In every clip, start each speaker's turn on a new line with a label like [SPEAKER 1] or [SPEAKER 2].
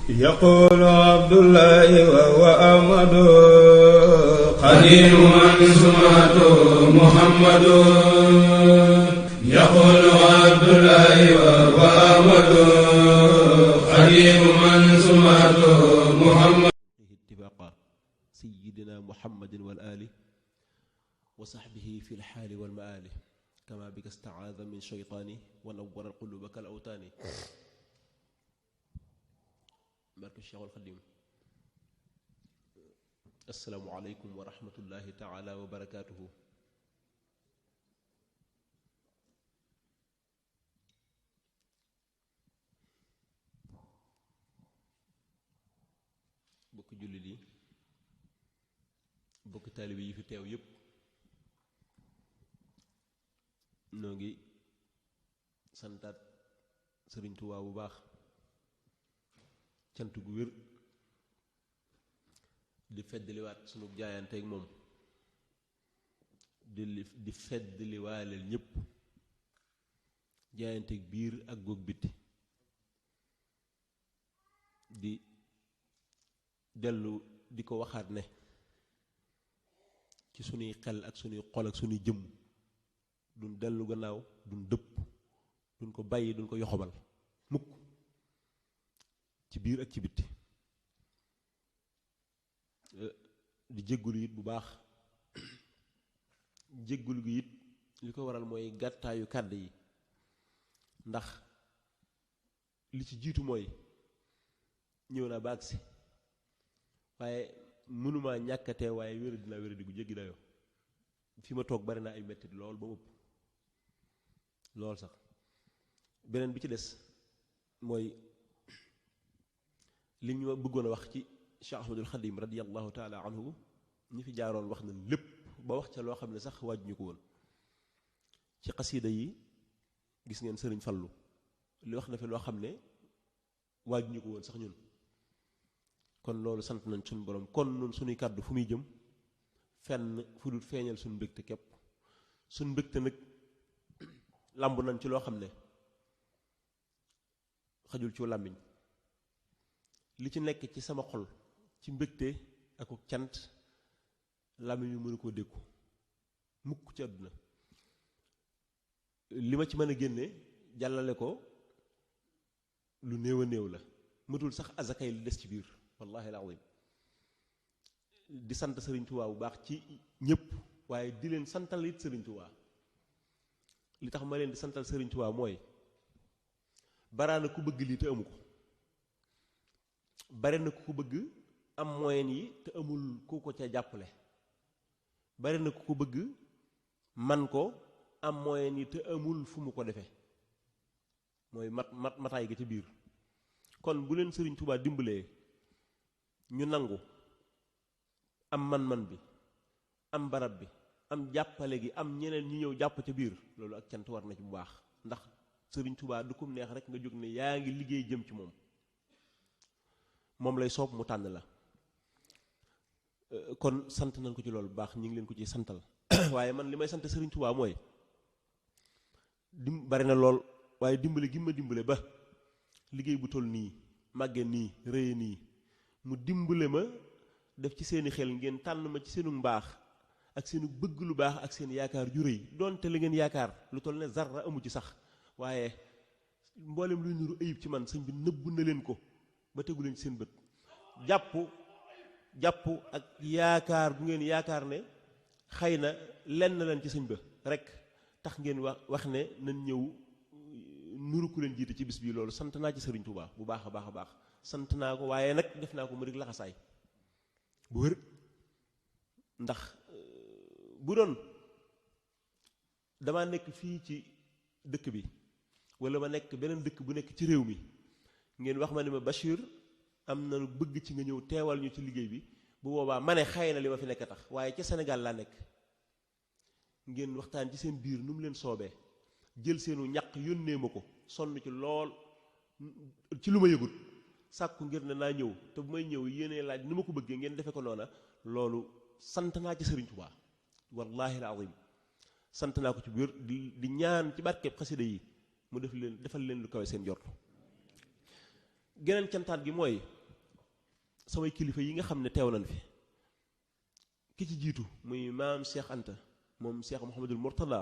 [SPEAKER 1] يقول عبد الله وهو أحمد قديم من سمعته محمد يقول عبد الله وهو أحمد قديم من سمعته محمد
[SPEAKER 2] اتفاقا سيدنا محمد والآل وصحبه في الحال والمآل كما بك استعاذ من شيطاني ونور القلوب كالأوتان barke Cheikhul Khadim. Assalaamu aleykum wa rahmatullahi taala wa barakaatuhu. bokki jullit yi bokki taalibe yi fi teew yépp noo ngi santaat Sëriñ Tuubaa bu baax cant gu wér di feddliwaat sunu jaayanteeg moom di feddliwaaleel ñépp jaayanteeg biir ak goog bitti di dellu di ko waxaat ne ci sunuy xel ak sunuy xol ak sunuy jëmm duñ dellu gannaaw duñ dëpp duñ ko bàyyi duñ ko yoxobal mukk ci biir ak ci bitti di jéggulu it bu baax jéggulu gi it li ko waral mooy gàttaayu kàdd yi ndax li ci jiitu mooy ñëw naa ba agsi waaye mënumaa ñàkkatee waaye wéra dinaa wéra di gu jéggi dayoo fi ma toog bari naa ay mettit lool ba ëpp lool sax beneen bi ci des mooy li ñu bëggoon a wax ci Cheikh Ahmadul Khadim radiyallahu taala anhu ñi fi jaaroon wax na lépp ba wax ca loo xam ne sax waajuñu ko woon ci xasiida yi gis ngeen sëriñ Fallu li wax na fi loo xam ne waajuñu ko woon sax ñun kon loolu sant nañ suñu borom kon nun suñuy kàddu fu muy jëm fenn fu dul feeñal suñu mbégte képp suñu mbégte nag lamb nañ ci loo xam ne xajul ci làmmiñ li ci nekk ci sama xol ci mbégte ak cant làmmiñ yu mënu koo dékku mukk ci àdduna li ma ci mën a génne jàllale ko lu néew a néew la matul sax azakay li des ci biir wallahi alazim di sant Sëriñ Tuubaa bu baax ci ñépp waaye di leen santal it Sëriñ Tuubaa li tax ma leen di santal Sëriñ Tuubaa mooy baraana ku bëgg lii te amu ko bari na ku ko bëgg am moyen yi te amul ku ko ca jàppale bari na ku ko bëgg man ko am moyen yi te amul fu mu ko defee mooy mataay ga ca biir kon bu leen Sëriñ Tuubaa dimbalee ñu nangu am man-man bi am barab bi am jàppale gi am ñeneen ñu ñëw jàpp ca biir loolu ak cant war na ci bu baax ndax Sëriñ Tuubaa du kum neex rek nga jóg ne yaa ngi liggéey jëm ci moom lay soob mu tànn la kon sant nañ ko ci loolu bu baax ñu ngi leen ko ci santal waaye man li may sant Sëriñ Tuubaa mooy bari na lool waaye dimbale gi ma dimbale ba liggéey bu toll nii màgge nii rëye nii mu dimbale ma def ci seeni xel ngeen tànn ma ci seenu mbaax ak seenu bëgg lu baax ak seen yaakaar ju rëy doonte li ngeen yaakaar lu toll ne zarra amu ci sax waaye mboolem luy nuru ayib ci man sëñ bi nëbbu na leen ko ba tegu leen ci seen bët jàpp ak yaakaar bu ngeen yaakaar ne xëy na lenn leen ci sëñ ba rek tax ngeen wax ne nañ ñëw nuru ku leen jiite ci bis bii loolu sant naa ci Sëriñ Tuubaa bu baax a baax a baax sant naa ko waaye nag def naa ko mu rek laxasaay bu wér ndax bu doon dama nekk fii ci dëkk bi wala ma nekk beneen dëkk bu nekk ci réew mi ngeen wax ma ne ma Bachir am na lu bëgg ci nga ñëw teewal ñu ci liggéey bi bu boobaa ma ne xëy na li ma fi nekk tax waaye ca Sénégal laa nekk ngeen waxtaan ci seen biir nu mu leen soobee jël seenu ñaq yónnee ma ko sonn ci lool ci lu ma yëgut sàkku ngir ne naa ñëw te bu may ñëw yéenee laaj ni ma ko bëggee ngeen defe ko noona loolu sant naa ci Sëriñ Tuubaa wallahi alazim sant naa ko ci biir di ñaan ci barkeb xasida yi mu defal leen lu kawe seen jort geneen cantaat gi mooy samay kilifa yi nga xam ne teew nañ fi ki ci jiitu muy maam Cheikh Anta moom Cheikh Mouhamadul Mourtada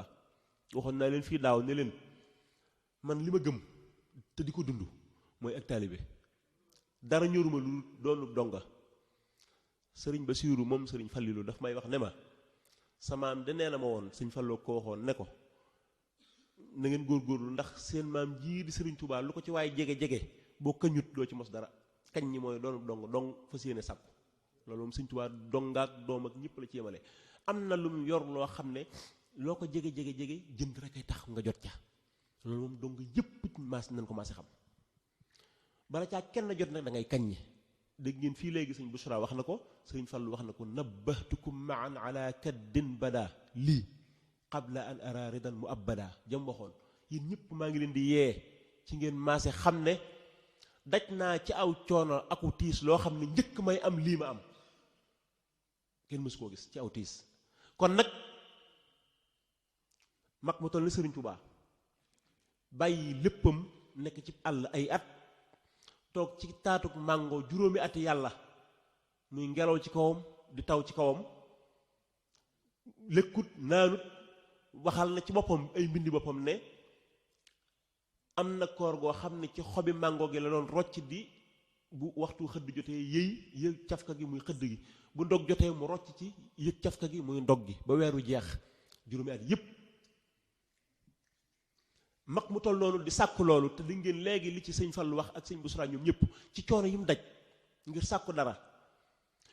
[SPEAKER 2] waxoon naa leen fii daaw ne leen man li ma gëm te di ko dund mooy ak taalibe dara ñoruma lu doonu donga sëriñ Basiiru moom sëriñ Fallilu daf may wax ne ma samaam de nee na ma woon sëñ Falloo ko waxoon ne ko na ngeen góorgóorlu ndax seen maam jii di sëriñ Tuubaa lu ko ci waaye jege-jege boo kañut doo ci mos dara kañ ñi mooy doonu dong fas yéene sàkku loolu moom sëñ Tuubaa dongaak doom ak ñëpp la ci yemale am na lu mu yor loo xam ne loo ko jege jënd rek ay tax nga jot ca loolu moom dong yëpp maas nañ ko maase xam bala caa kenn jot nag da ngay kaññi dégg ngeen fii léegi sëñ Bushra wax na ko sëñ Fallu wax na ko nabbahtukum maan ala kaddin bada lii qabla an ara ridan mu abada jam waxoon yéen ñëpp maa ngi leen di yee ci ngeen maase xam ne daj naa ci aw coono aku tiis loo xam ne njëkk may am lii ma am kenn mësu koo gis ci aw tiis kon nag mag mu toll ni Sëriñ Tuubaa bàyyi léppam nekk ci àll ay at toog ci taatuk màngo juróomi ati yàlla muy ngelaw ci kawam di taw ci kawam lekkut naanut waxal na ci boppam ay mbindi boppam ne am na koor goo xam ne ci xobi màngo gi la doon rocc di bu waxtu xëdd jotee yëg cafka gi muy xëdd gi bu ndog jotee mu rocc ci yëg cafka gi muy ndog gi ba weeru jeex juróomi at yépp mag mu toll noonu di sàkku loolu te di ngeen léegi li ci sëñ Fallu wax ak sëñ Busra ñoom ñëpp ci coono yi mu daj ngir sàkku dara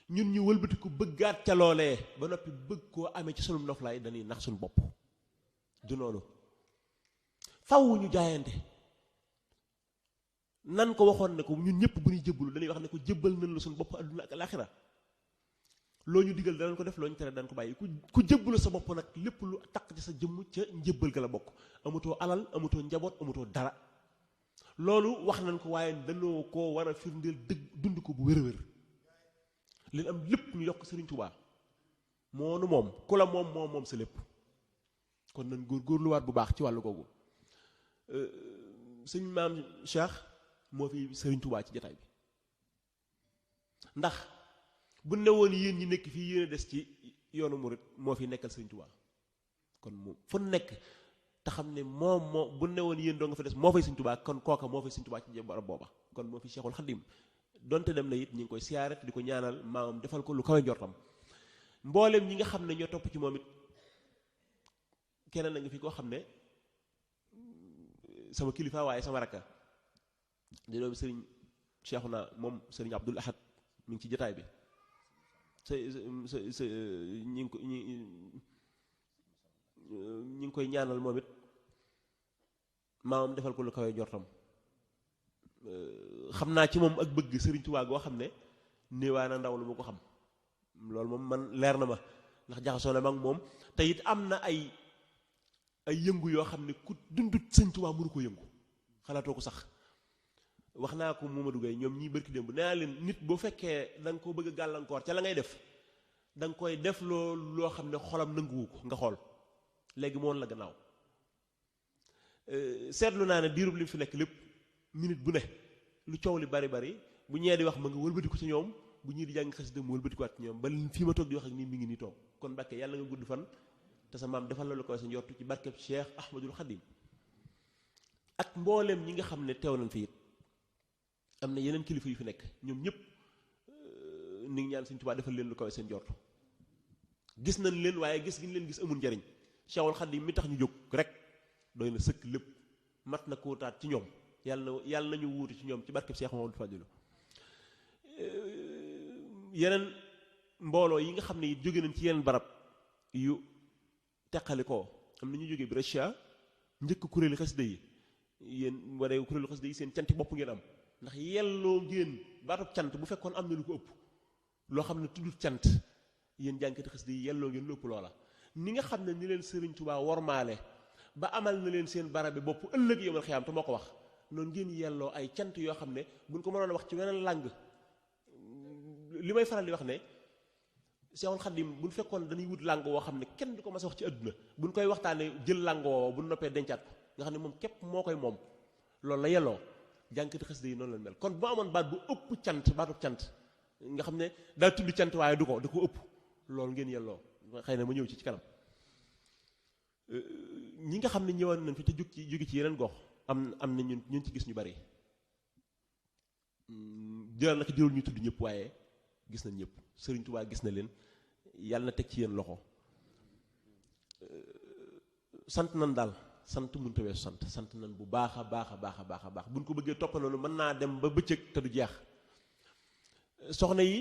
[SPEAKER 2] ñun ñu wëlbatiku bëggaat ca loolee ba noppi bëgg koo amee ci sunu noflaay dañuy nax suñu bopp du noonu faw ñu jaayante nan ko waxoon ne ko ñun ñëpp bu ñuy jébbalu dañuy wax ne ko jébbal nañ la suñu bopp adduna ak alaxira loo ñu digal danañ ko def loo ñu tere danañ ko bàyyi ku jébbalu sa bopp nag lépp lu takk ci sa jëmm ca njébbal ga la bokk amatoo alal amatoo njaboot amatoo dara loolu wax nañ ko waaye dañoo koo war a firndeel dëgg dund ko bu wér-wér leen am lépp ñu yokk Sëriñ Tuubaa moonu moom ku la moom sa lépp kon nañ góorgóorluwaat bu baax ci wàllu googu sëñ maam Cheikh moo fi Sëriñ Tuubaa ci jataay bi ndax bu ne woon yéen ñi nekk fii yéen a des ci yoonu murit moo fi nekkal Sëriñ Tuubaa kon moom fu nekk te xam ne moom bu ne woon yéen doo nga fa des moo fay Sëriñ Tuubaa kon kooka moo fay Sëriñ Tuubaa ci barab booba kon moo fi Cheikhul Khadim donte dem na it ñu ngi koy siyaare di ko ñaanal maamam defal ko lu kawe njortam mboolem ñi nga xam ne ñoo topp ci moom it keneen na nga fi koo xam ne sama kilifa waaye sama rakka di doomi sëriñ Cheikhouna moom sëriñ Abdul Ahad mi ngi ci jotaay bi ñi ngi koy ñaanal moom it maamam defal ko lu kawe njortam xam naa ci moom ak bëgg Sëriñ Tuubaa goo xam ne néewaa na ndaw lu ma ko xam loolu moom man leer na ma ndax jaxasoo na mag moom te it am na ay yëngu yoo xam ne ku dundut Sëriñ Tuubaa mënu ko yëngu xalaatoo ko sax wax naa ko Mamadou Gueye ñoom ñii bërki démb nee naa leen nit boo fekkee da nga ko bëgg a gàllankoor ca la ngay def da nga koy def loo xam ne xolam nanguwu ko nga xool léegi moon la gannaaw seetlu naa ne diirub li mu fi nekk lépp minute bu ne lu coow li bari bu ñee di wax ma nga wëlbatiku ci ñoom bu ñii di jàng xasida mu wëlbatikuwaat ci ñoom ba fii ma toog di wax ak nii mi ngi nii toog kon Mbàkke yàlla nga gudd fan te sa maam defal la lu koy sa njortu ci barkeb Cheikh Ahmadul Khadim ak mbooleem ñi nga xam ne teew nañ fi it am na yeneen kilifa yu fi nekk ñoom ñëpp ni ngi ñaan Sëriñ Tuubaa defal leen lu koy seen njortu gis nañ leen waaye gis gi ñu leen gis amul njariñ Cheikhul Khadim mi tax ñu jóg rek doy na sëkk lépp mat na kóotaat ci ñoom yàlla nañu wuutu ci ñoom ci barkeb Cheikh Mamadou Fadilu yeneen mbooloo yi nga xam ne jóge nañ ci yeneen barab yu teqali ko am na ñu jóge bi Brescia njëkk kuréelu xasida yi yéen waree kuréelu xasida yi seen canti bopp ngeen am ndax yelloo ngeen baatub cant bu fekkoon am na lu ko ëpp loo xam ne tuddut cant yéen jànkati xasida yi yelloo ngeen lu ëpp loola ni nga xam ne ni leen Sëriñ Tuubaa wormaale ba amal na leen seen barabe bopp ëllëg yomal xiyaam te moo ko wax noonu ngeen yelloo ay cant yoo xam ne buñ ko mënoon wax ci weneen làng li may faral di wax ne Seexul Xadim buñ fekkoon dañuy wut làng woo xam ne kenn du ko mas a wax ci àdduna buñ koy waxtaanee jël làng woo bu noppee dencaat ko nga xam ne moom képp moo koy moom loolu la yelloo jànkati xasida yi noonu la mel kon bu amoon baat bu ëpp cant baatub cant nga xam ne daa tudd cant waaye du ko ëpp loolu ngeen yelloo xëy na ma ñëw ci kanam ñi nga xam ne ñëwoon nañ fi te jóge ci yeneen gox am na ñun ci gis ñu bari jëral naka jërul ñu tudd ñëpp waaye gis nañ ñëpp Sëriñ Tuubaa gis na leen yàlla na teg ci yéen loxo sant nan daal sant mënut a weesu sant nan bu baax a baax a baax a baax a baax buñ ko bëggee toppaloonu mën naa dem ba bëccëg te du jeex soxna yi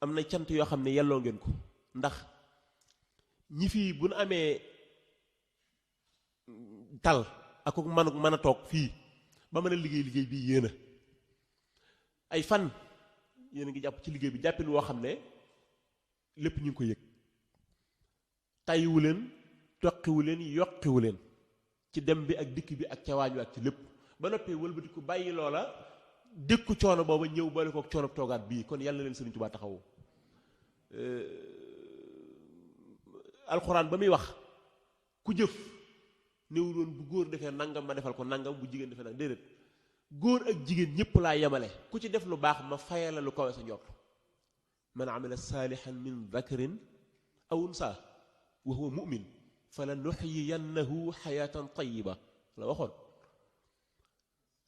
[SPEAKER 2] am na cant yoo xam ne yelloo ngeen ko ndax ñi fii bu nu amee tal ak mën a toog fii ba mën a liggéey bii yéen a ay fan yéen a ngi jàpp ci liggéey bi jàppin woo xam ne lépp ñu ngi ko yëg tàyyiwu leen toqiwu leen yokkiwu leen ci dem bi ak dikk bi ak ca waañu ak ci lépp ba noppee wëlbati ko bàyyi loola dékku coono booba ñëw boole kook coono toogaat bii kon yàlla na leen Sëriñ Tuubaa taxawu alxuraan ba muy wax ku jëf néew doon bu góor defee nangam ma defal ko nangam bu jigéen defee nag déedéet góor ak jigéen ñëpp laa yemale ku ci def lu baax ma fayala lu kawe sa njort man amila saalihan min dakarin aw unsa wa huwa mu'min fala nuxyiyannahu xayaatan tayiba la waxoon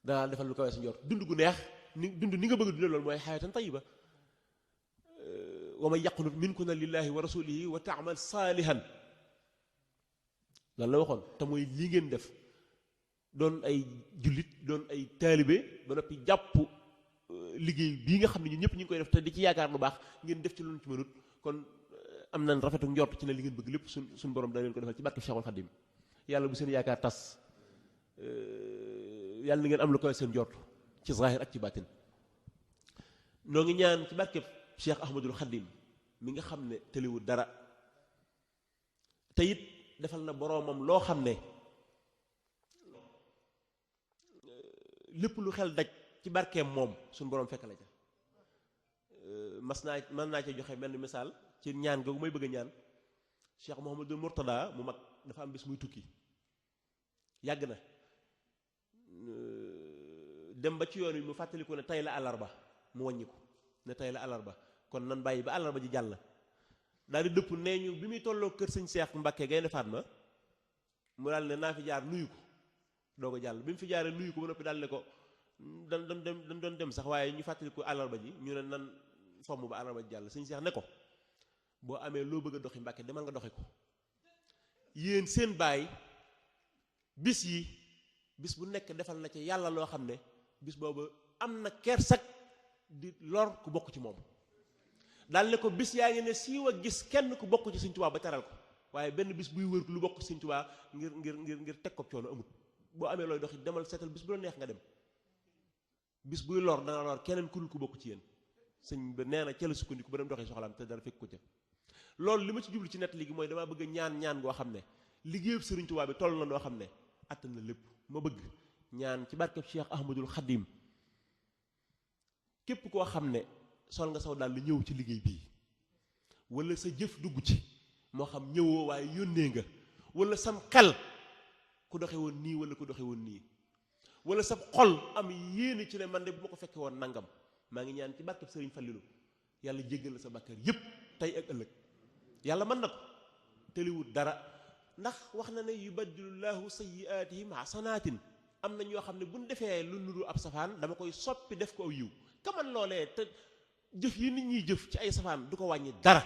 [SPEAKER 2] danaa defal lu kawe sa njort dund gu neex dund ni nga bëgg a dundee loolu mooy xayaatan tayiba wa man yaqnut minkunna lillahi wa rasulihi wa taamal saalihan lan la waxoon te mooy lii ngeen def doon ay jullit doon ay taalibe ba noppi jàpp liggéey bii nga xam ne ñun ñëpp ñu ngi koy def te di ci yaakaar lu baax ngeen def ci lu ci mënut kon am nañ rafetu njort ci ne li ngeen bëgg lépp suñ borom da leen ko defal ci barke Cheikhul Khadim yàlla bu seen yaakaar tas yàlla na ngeen am lu koy seen njort ci zahir ak ci baatin noo ngi ñaan ci barke Cheikh Ahmadul Khadim mi nga xam ne tëliwul dara te it defal na boroomam loo xam ne lépp lu xel daj ci barkeem moom suñu boroom fekk la ca mën naa ca joxe mel ni misaal ci ñaan googu may bëgg a ñaan Cheikh Mouhamadul Mourtada mu mag dafa am bis muy tukki yàgg na dem ba ci yoon wi mu fàttaliku ne tey la àllarba mu wàññi ko ne tey la àllarba kon nan bàyyi ba àllarba ji jàll daal di dëpp nee ñu bi muy tolloo kër sëñ Seex Mbàkke Gaynde Fatma mu daal ne naa fi jaar nuyu ko doo ko jàll bi mu fi jaaree nuyu ko ba noppi daal ne ko dan doon dem sax waaye ñu fàttaliku àllarba ji ñu ne nan fomm ba àllarba ji jàll sëñ Seex ne ko boo amee loo bëgg a doxi Mbàkke demal nga doxi ko yéen seen baay bis bu nekk defal na ci yàlla loo xam ne bis boobu am na kersak di lor ku bokk ci moom daal ne ko bis yaa ngi ne siiw a gis kenn ku bokk ci Sëñ Tuubaa ba teral ko waaye benn bis buy wër lu bokk ci Sëñ Tuubaa ngir teg ko coono amut boo amee looy doxi demal seetal bis bu la neex nga dem bis buy lor dana lor keneen ku dul ku bokk ci yéen sëñ ba nee na ca la sukkandiku ba dem doxee soxlaam te dara fekk ko ca loolu li ma ci jublu ci nett léegi mooy damaa bëgg ñaan goo xam ne liggéeyub Sëriñ Tuubaa bi toll na noo xam ne attan na lépp ma bëgg ñaan ci barkeb Cheikh Ahmadul Khadim képp koo xam ne sol nga saw daal li ñëw ci liggéey bii wala sa jëf dugg ci moo xam ñëwoo waaye yónnee nga wala sam xel ku doxe woon nii wala ku doxe woon nii wala sa xol am yéene ci ne man de bu ma ko fekkee woon nangam maa ngi ñaan ci barkeb Sëriñ Fallilu yàlla jéggal la sa bàkkaar yépp tey ak ëllëg yàlla mën na ko tëliwut dara ndax wax na ne yubaddilullahu sayyi'atihim hasanaatin am na ñoo xam ne buñ defee lu nuru ab safaan dama koy soppi def ko aw yiw kaman loolee te jëf yi nit ñuy jëf ci ay safaan du ko wàññi dara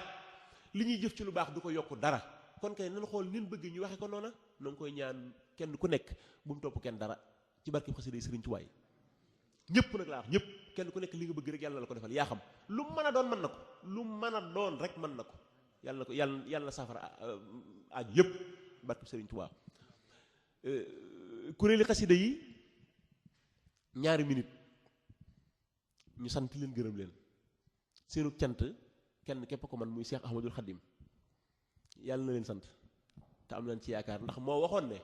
[SPEAKER 2] li ñuy jëf ci lu baax du ko yokk dara kon kay nan xool nin bëgg ñu waxe ko noona na nga koy ñaan kenn ku nekk bu mu topp kenn dara ci barke xasida Sëriñ Tuubaa ñëpp nag laa wax ñëpp kenn ku nekk li nga bëgg rek yàlla la ko defal yaa xam lu mën a doon mën na ko lu mën a doon rek mën na ko yàlla na safara aaju yëpp barke Sëriñ Tuubaa kuréeli xasida yi ñaari minute ñu sant leen gërëm leen seenu cant kenn képp ko man muy Cheikh Ahmadul Khadim yàlla na leen sant te am nañ ci yaakaar ndax moo waxoon ne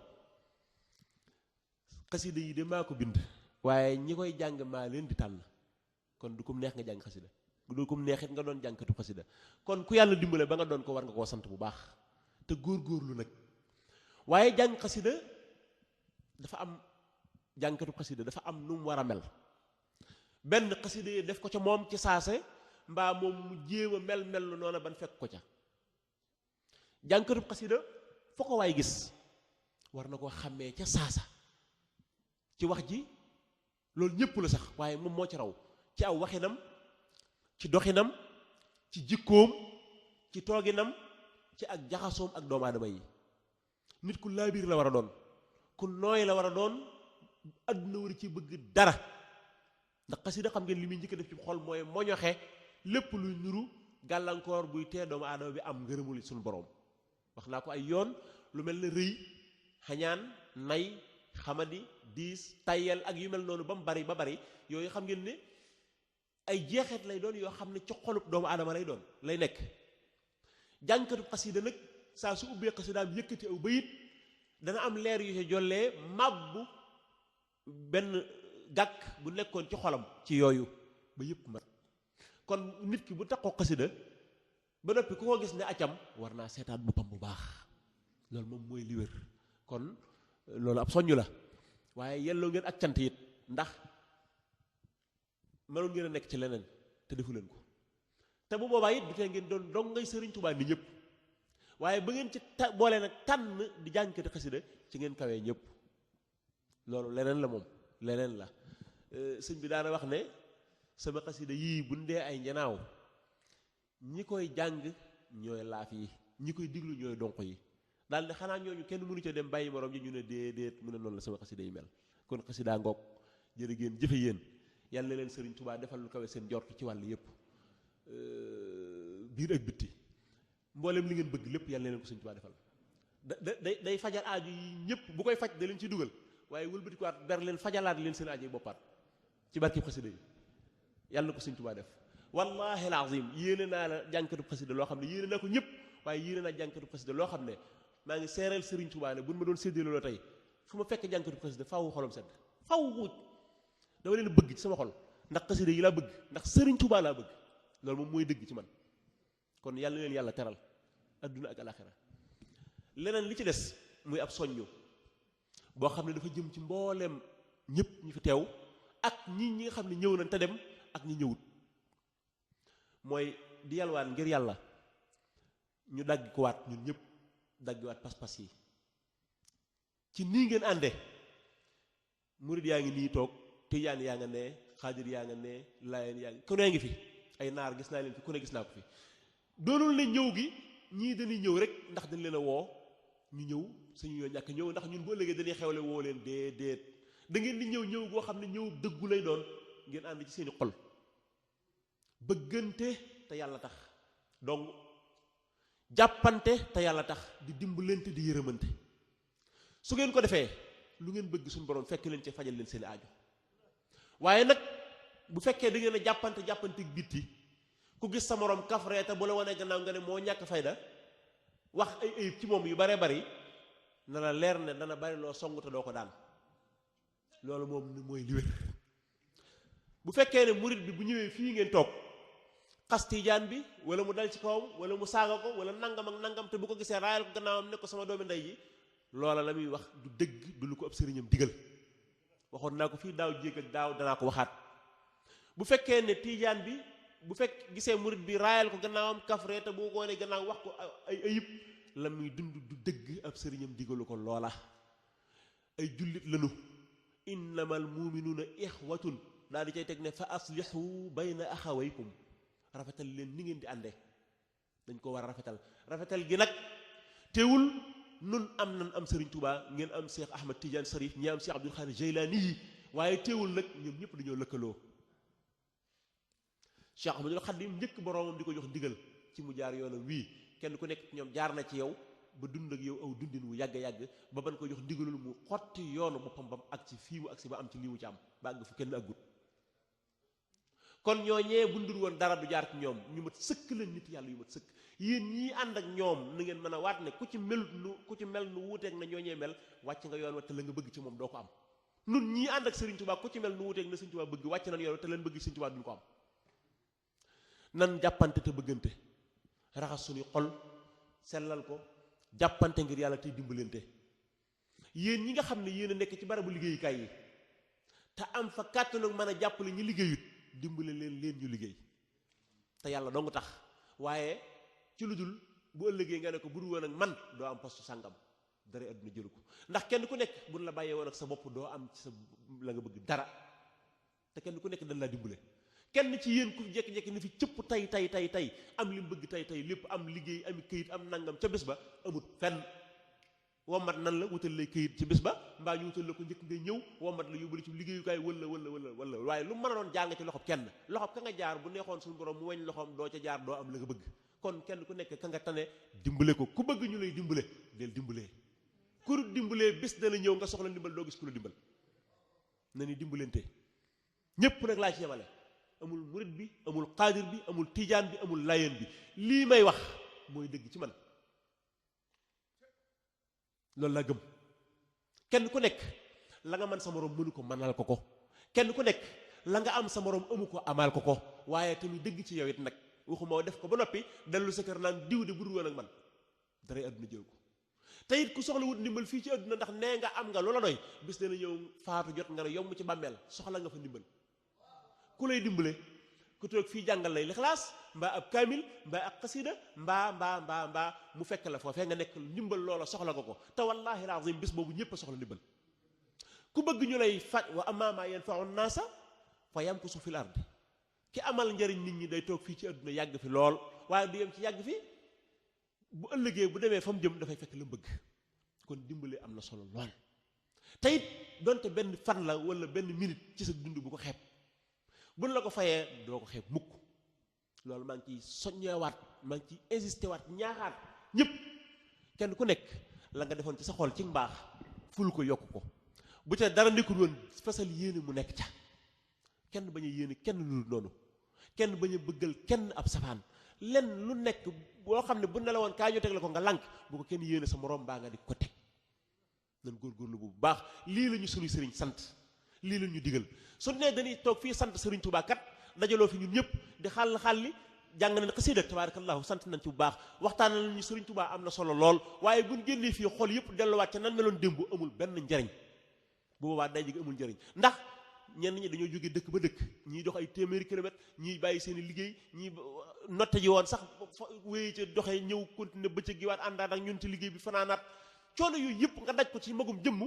[SPEAKER 2] xasida yi de maa ko bind waaye ñi koy jàng maa leen di tànn kon du kum neex nga jàng xasida du kum neexit nga doon jàngkatu xasida kon ku yàlla dimbale ba nga doon ko war nga koo sant bu baax te góor-góorlu nag waaye jàng xasida dafa am jàngkatu xasida dafa am nu mu war a mel benn xasida yi def ko ca moom ci saase mbaa moom mu jéem a mel lu noona ban fekk ko ca. jànkatub xasida foo ko waay gis war na koo xàmmee ca saasa ci wax ji loolu ñëpp la sax waaye moom moo ci raw ci aw waxinam ci doxinam ci jikkoom ci tooginam ci ak jaxasoom ak doomu aadama yi. nit ku laabiir la war a doon ku nooy la war a doon àdduna war ci bëgg dara ndax xasida xam ngeen li muy njëkk def ci xol mooy moñoxe lépp luy nuru gàllankoor buy tee doomu aadama bi am ngërëmul suñu borom. wax naa ko ay yoon lu mel ne rëy xañaan nay xamadi diis tayyel ak yu mel noonu ba mu bari ba bari yooyu xam ngeen ne ay jeexeet lay doon yoo xam ne ci xolub doomu aadama lay doon lay nekk. jànkatu xasida nag saa su ubbee xasidaam yëkkati aw bayit dana am leer yu ci jollee màbbu benn gàkk bu nekkoon ci xolam ci yooyu ba yëpp mat. kon nit ki bu takkoo xasida ba noppi ku ko gis ne acam war naa seetaat boppam bu baax loolu moom mooy li wér. kon loolu ab soññ la waaye yelloo ngeen ak cant it ndax mënoon ngeen a nekk ci leneen te defu leen ko te bu boobaa it du tee ngeen doon dong ngay Sëriñ Tuubaa ni ñëpp waaye ba ngeen ci boole nag tànn di jànkati xasida ci ngeen kawee ñëpp loolu leneen la moom leneen la. sëñ bi daana wax ne sama xasida yii bu ndee ay njanaaw ñi koy jàng ñooy laaf yi ñi koy diglu ñooy donq yi daal ne xanaa ñooñu kenn mënu ca dem bàyyi morom ji ñu ne déedéet mu ne noonu la sama xasida yi mel. kon xasidaa ngoog jërë ngeen jëfe yéen yàlla na leen Sëriñ Tuubaa defal lu kawe seen jort ci wàll yëpp biir ak bitti mboolem li ngeen bëgg lépp yàlla na leen ko Sëriñ Tuubaa defal. day fajal aaju yi ñëpp bu koy faj da leen ci dugal waaye wëlbatikuwaat ber leen fajalaat leen seen aaju yi boppaat ci barkib xasida yi yàlla na ko Sëriñ Tuubaa def. wallahi alazim yéene naa la jànkatu xasida loo xam ne yéene naa ko ñëpp waaye yéene naa jànkatu xasida loo xam ne maa ngi seereel Sëriñ Tuubaa ne buñ ma doon séddee loolu tey fu ma fekk jànkatu xasida faaw xolam sedd faaw dama leen bëgg ci sama xol ndax xasida yi laa bëgg ndax Sëriñ Tuubaa laa bëgg loolu moom mooy dëgg ci man. kon yàlla na leen yàlla teral adduna ak alaxira. leneen li ci des muy ab soññu boo xam ne dafa jëm ci mbooleem ñëpp ñu fi teew ak ñi nga xam ne ñëw nañ te dem ak ñi ñëwut mooy di yalwaan ngir yàlla ñu dagg ko waat ñun ñëpp dagg waat pas-pas yi ci nii ngeen ànde murid yaa ngi nii toog tijaan yaa nga ne xaadir yaa nga ne laayeen yaa ngi ku ne ngi fi ay naar gis naa leen fi ku ne gis naa ko fi doonul ne ñëw gi ñii dañuy ñëw rek ndax dañ leen a woo ñu ñëw suñu yoo ñàkk ñëw ndax ñun boo ëllëgee dañuy xewle woo leen déedéet da ngeen di ñëw goo xam ne ñëw dëggu lay doon ngeen ànd ci seeni xol bëggante te yàlla tax donc jàppante te yàlla tax di dimbalante di yërëmante su ngeen ko defee lu ngeen bëgg suñu borom fekk leen ci fajal leen seeni aajo waaye nag bu fekkee da ngeen a jàppante bitti ku gis sa morom kafreeta bu la wanee gannaaw nga ne moo ñàkk fayda wax ay ayib ci moom yu baree bari na la leer ne dana bari loo song te doo ko daan loolu moom mooy li wér. bu fekkee ne murit bi bu ñëwee fii ngeen toog xas tijaan bi wala mu dal ci kawam wala mu saaga ko wala nangam ak nangam te bu ko gisee raayal ko gannaawam ne ko sama doomi ndey ji loola la muy wax du dëgg du lu ko ab sëriñam digal waxoon naa ko fii daaw jéeg ak daaw danaa ko waxaat. bu fekkee ne tijaan bi bu fekk gisee murit bi raayal ko gannaawam kafre te bu ko ne gannaaw wax ko ay ayib la muy dund du dëgg ab sëriñam digalu ko loola. ay jullit lanu innamal muminuuna ixwatun daal di cay teg ne fa aslihu bayna axawaykum rafetal leen ni ngeen di àndee dañ ko war a rafetal gi nag teewul nun am Sëriñ Tuubaa ngeen am Cheikh Ahmad Tidiane Sarif ñi am Cheikh Abdul Xaadir Jeylaani yi waaye teewul nag ñoom ñëpp dañoo lëkkaloo. Cheikh Ahmadul Xaadim njëkk boroomam di ko jox ndigal ci mu jaar yoonam wii kenn ku nekk ñoom jaar na ci yow ba dund ak yow aw dundin wu yàgg ba ban ko jox ndigalul mu xotti yoonu boppam bam ak ci fii mu ak si ba am ci lii mu ci am ba àgg fu kenn àggut. kon ñooñee bu ndul woon dara du jaar ci ñoom ñu mat sëkk leen nit yàlla yu mat sëkk yéen ñii ànd ak ñoom na ngeen mën a waat ne ku ci mel nu wuuteeg na ñooñee mel wàcc nga yoon wa te la nga bëgg ci moom doo ko am. nun ñii ànd ak Sëriñ Tuubaa ku ci mel nu wuuteeg na Sëriñ Tuubaa bëgg wàcc nañ yoon wa te leen bëgg Sëriñ Tuubaa duñ ko am. nan jàppante te bëggante raxas suñuy xol sellal ko jàppante ngir yàlla tey dimbalante yéen ñi nga xam ne yéen a nekk ci barabu liggéeyukaay yi te am fa kàttanu mën a jàppale ñi liggéeyut dimbale leen ñu liggéey te yàlla dong tax waaye ci lu dul bu ëllëgee nga ne ko bu dul woon ak man doo am poste sàngam dara àdduna jëlu ko ndax kenn ku nekk buñ la bàyyee woon ak sa bopp doo am ci sa la nga bëgg dara te kenn ku nekk dañ laa dimbale kenn ci yéen ku jekki-jekki ni fi cëpp tay am li mu bëgg tay lépp am liggéey ami këyit am nangam ca bés ba amut fenn wommat nan la wutal lay këyit ci bés ba mbaa ñu wutal la ko njëkk ngay ñëw wommat la yóbbali ci liggéeyukaay wala waaye lu mën a doon jaar nga ci loxob kenn loxob ka nga jaar bu neexoon suñu borom mu weñ loxoom doo ca jaar doo am la nga bëgg kon kenn ku nekk ka nga tane dimbale ko ku bëgg ñu lay dimbale del dimbalee ku dimbalee bés dana ñëw nga soxla ndimbal doo gis ku la dimbal na ni dimbalante ñépp nag laa ci yemale amul murid bi amul xaadir bi amul tijaan bi amul layeen bi lii may wax mooy dëgg ci man loolu laa gëm kenn ku nekk la nga man sa morom mënu ko mënal ko kenn ku nekk la nga am sa morom amu ko amal ko waaye tamit dëgg ci yow it nag waxuma def ko ba noppi dellu sa kër naan diw de budul woon ak man dara àdduna jël ko te it ku soxla wut ndimbal fii ci àdduna ndax nee nga am nga loola doy bis dana ñëw faatu jot nga ne yomb ci bàmmeel soxla nga fa ndimbal ku lay dimbale ku toog fii jàngal lay lixlaas mbaa ab kaamil mbaa ak xasida mbaa mu fekk la foofee nga nekk ndimbal loola soxla nga ko te wallahi alazim bis boobu ñëpp a soxla ndimbal ku bëgg ñu lay faj wa amma ma yanfa'u naasa fa yamkusu fil ardi ki amal njariñ nit ñi day toog fii ci àdduna yàgg fi lool waaye du yem ci yàgg fi bu ëllëgee bu demee fa mu jëm dafay fekk la bëgg kon dimbale am na solo lool te it donte benn fan la wala benn minute ci sa dund bu ko xeeb buñ la ko fayee doo ko xeeb mukk loolu maa ngi ciy soññewaat maa ngi ciy insisté waat ñaaxaat ñëpp kenn ku nekk la nga defoon ci sa xol ci mbaax ful ko yokk ko bu ca dara nekkul woon fasal yéene mu nekk ca kenn bañ a yéene kenn lu noonu kenn bañ a bëggal kenn ab safaan lenn lu nekk boo xam ne bu ne la woon kaa ñu teg la ko nga lànk bu ko kenn yéene sa morom baa nga di ko teg nan góorgóorlu bu baax lii la ñu suñu sëriñ sant lii la ñu digal su ne dañuy toog fii sant sëriñ Tuubaa kat dajaloo fi ñun ñëpp di xàll jàng nañ xasida tabarakallahu sant nañ ci bu baax waxtaan nañu sëriñ Tuubaa am na solo lool waaye buñ génnee fii xol yëpp delluwaat ca nan meloon démb amul benn njariñ bu boobaa day jigi amul njariñ ndax ñenn ñi dañoo jógee dëkk ba dëkk ñii dox ay téeméeri kilomètres ñii bàyyi seen i liggéey ñii notte ji woon sax wéy ca doxee ñëw continuer bëccëg gi waat àndaat ak ñun ci liggéey bi fanaanaat coono yooyu yëpp nga daj ko ci magum jëmm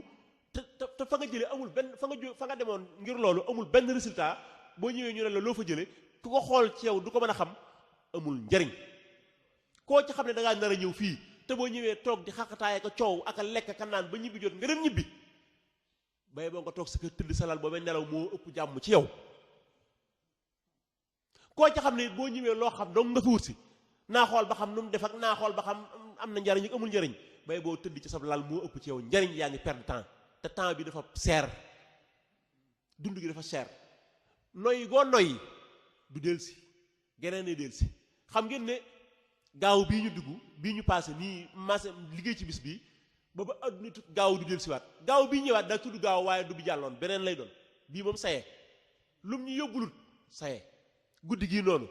[SPEAKER 2] te fa nga jëlee amul benn fa nga demoon ngir loolu amul benn résultat boo ñëwee ñu ne la loo fa jëlee ku ko xool ci yow du ko mën a xam amul njariñ koo ci xam ne da ngaa nar a ñëw fii te boo ñëwee toog di xaqataay ak coow ak a lekk ka naan ba ñibbi jot nga dem ñibbi bay boo nga toog sa kër tëdd salal boobee nelaw moo ëpp jàmm ci yow koo ci xam ne boo ñëwee loo xam dong nga fi wut si naa xool ba xam nu mu def ak naa xool ba xam am na njariñ ak amul njariñ bay boo tëdd ci sa lal moo ëpp ci yow njariñ yaa ngi perdre temps te temps bi dafa seer dund gi dafa seer noyyi goo noyyi du delsi geneen ne delsi xam ngeen ne gaaw bii ñu dugg bii ñu passé nii maase liggéey ci bis bii booba adduna tut gaaw du delsiwaat gaaw bii ñëwaat daa tudd gaaw waaye du bi jàlloon beneen lay doon bii moom saye lum ñu yóbbulut saye guddi gii noonu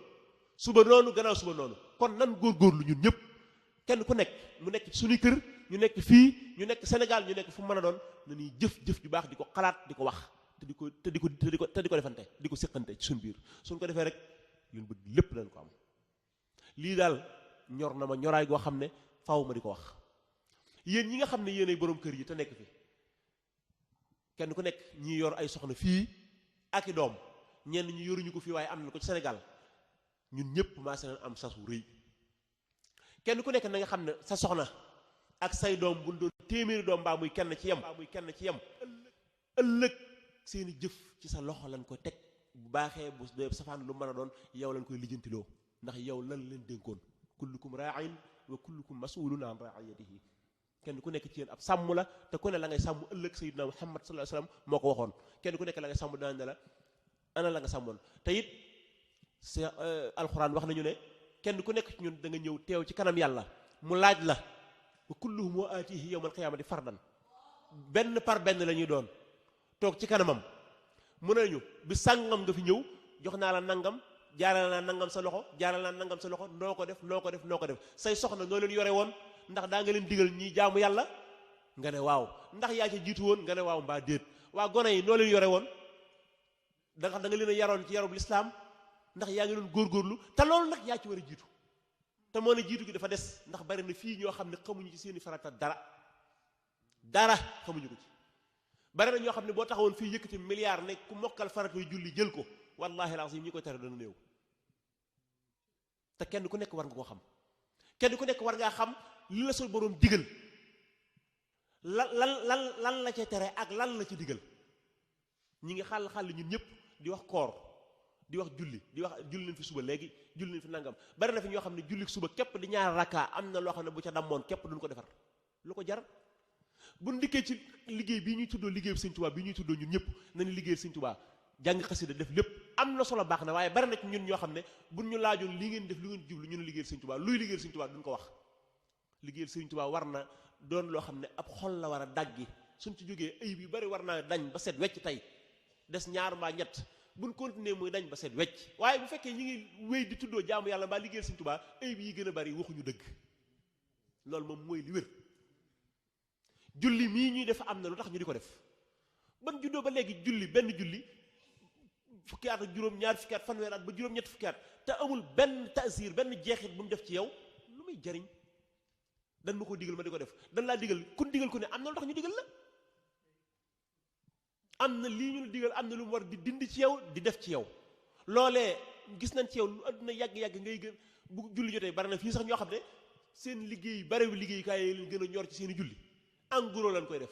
[SPEAKER 2] suba noonu gannaaw suba noonu kon nan góorgóorlu ñun ñëpp kenn ku nekk mu nekk ci suñuy kër ñu nekk fii ñu nekk Sénégal ñu nekk fu mu mën a doon na ñuy jëf ju baax di ko xalaat di ko wax te di ko defante di ko séqante ci suñu biir suñ ko defee rek liñ bëgg lépp dañ ko am lii daal ñor na ma ñoraay goo xam ne faaw ma di ko wax yéen ñi nga xam ne yéenay borom kër yi te nekk fi kenn ku nekk ñi yor ay soxna fii ak i doom ñenn ñi yoruñu ko fii waaye am na ko ci Sénégal ñun ñëpp maase nañ am sasu rëy kenn ku nekk na nga xam ne sa soxna ak say doom bu doon téeméeri doom mbaa muy kenn ci yem ëllëg seeni jëf ci sa loxo lañ ko teg bu baaxee bu dee safaan lu mën a doon yow lañ koy lijjantiloo ndax yow lan leen dénkoon kullukum raa'in wa kullukum mas'ulun an ra'iyatihi kenn ku nekk ci yéen ab sàmm la te ku ne la ngay sàmm ëllëg sayyidina Muhammad sallallahu alayhi wasallam moo ko waxoon kenn ku nekk la ngay sàmm daan ne la ana la nga sàmmoon te it c'est alxuraan wax nañu ne kenn ku nekk ci ñun da nga ñëw teew ci kanam yàlla mu laaj la wa kulluhum aatihi yawmal qiyaamati fardan benn par benn la ñuy doon toog ci kanamam mu ne ñu bi sàngam nga fi ñëw jox naa la nangam jaaral naa nangam sa loxo jaaral naa nangam sa loxo noo ko def say soxna noo leen yore woon ndax daa nga leen digal ñiy jaamu yàlla nga ne waaw ndax yaa ca jiitu woon nga ne waaw mbaa déet waa gone yi noo leen yore woon da nga leen a yaroon ci yarub lislaam ndax yaa ngi doon góorgóorlu te loolu nag yaa ci war a jiitu te moo ne jiitu gi dafa des ndax bari na fii ñoo xam ne xamuñu ci seeni farata dara xamuñu ko ci bari na ñoo xam ne boo taxawoon fii yëkkati milliard ne ku mokkal farata yu julli jël ko wallahi alazim ñi koy tere dana néew te kenn ku nekk war nga koo xam kenn ku nekk war ngaa xam li la sa boroom digal lan la ca tere ak lan la ci digal ñi ngi xàll ñun ñëpp di wax koor di wax julli julli nañ fi suba léegi julli nañ fi nangam bari na fi ñoo xam ne julli suba képp di ñaar rakka am na loo xam ne bu ca dammoon képp duñ ko defar lu ko jar bu ndikkee ci liggéey bii ñuy tuddoo liggéey Sëñ Tuubaa bii ñuy tuddoo ñun ñëpp nañu liggéey Sëñ Tuubaa jàng xasida def lépp am na solo baax na waaye bari na ci ñun ñoo xam ne buñ ñu laajoon li ngeen def lu ngeen jublu ñu ne liggéeyal Sëñ Tuubaa luy liggéeyal Sëñ Tuubaa duñ ko wax liggéeyal Sëñ Tuubaa war na doon loo xam ne ab xol la war a daggi suñ ci jógee ayib yu bari war naa dañ ba set wecc tey des ñaar mbaa ñett buñ continuer muy dañ ba set wecc waaye bu fekkee ñi ngi wéy di tuddoo jaamu yàlla mbaa liggéeyal Sëñ Tuubaa ayib yi gën a bari waxuñu dëgg loolu moom mooy li wér julli mii ñuy def am na lu tax ñu di ko def ban juddoo ba léegi benn julli fukki at ak juróom ñaar fukki at fanweer at ba juróom ñett fukki at te amul benn tasir benn jeexit bu mu def ci yow lu muy jariñ dan ma ko digal ma di ko def dan laa digal kun digal ko ne am na lu tax ñu digal la am na lii ñu la digal am na lu mu war di dindi ci yow di def ci yow loolee gis nañ ci yow lu àdduna yàgg-yàgg ngay gën bu julli jotee bari na fii sax ñoo xam ne seen liggéey bariwu liggéeyukaay yi leen gën a ñor ci seen i julli en gros lañ koy def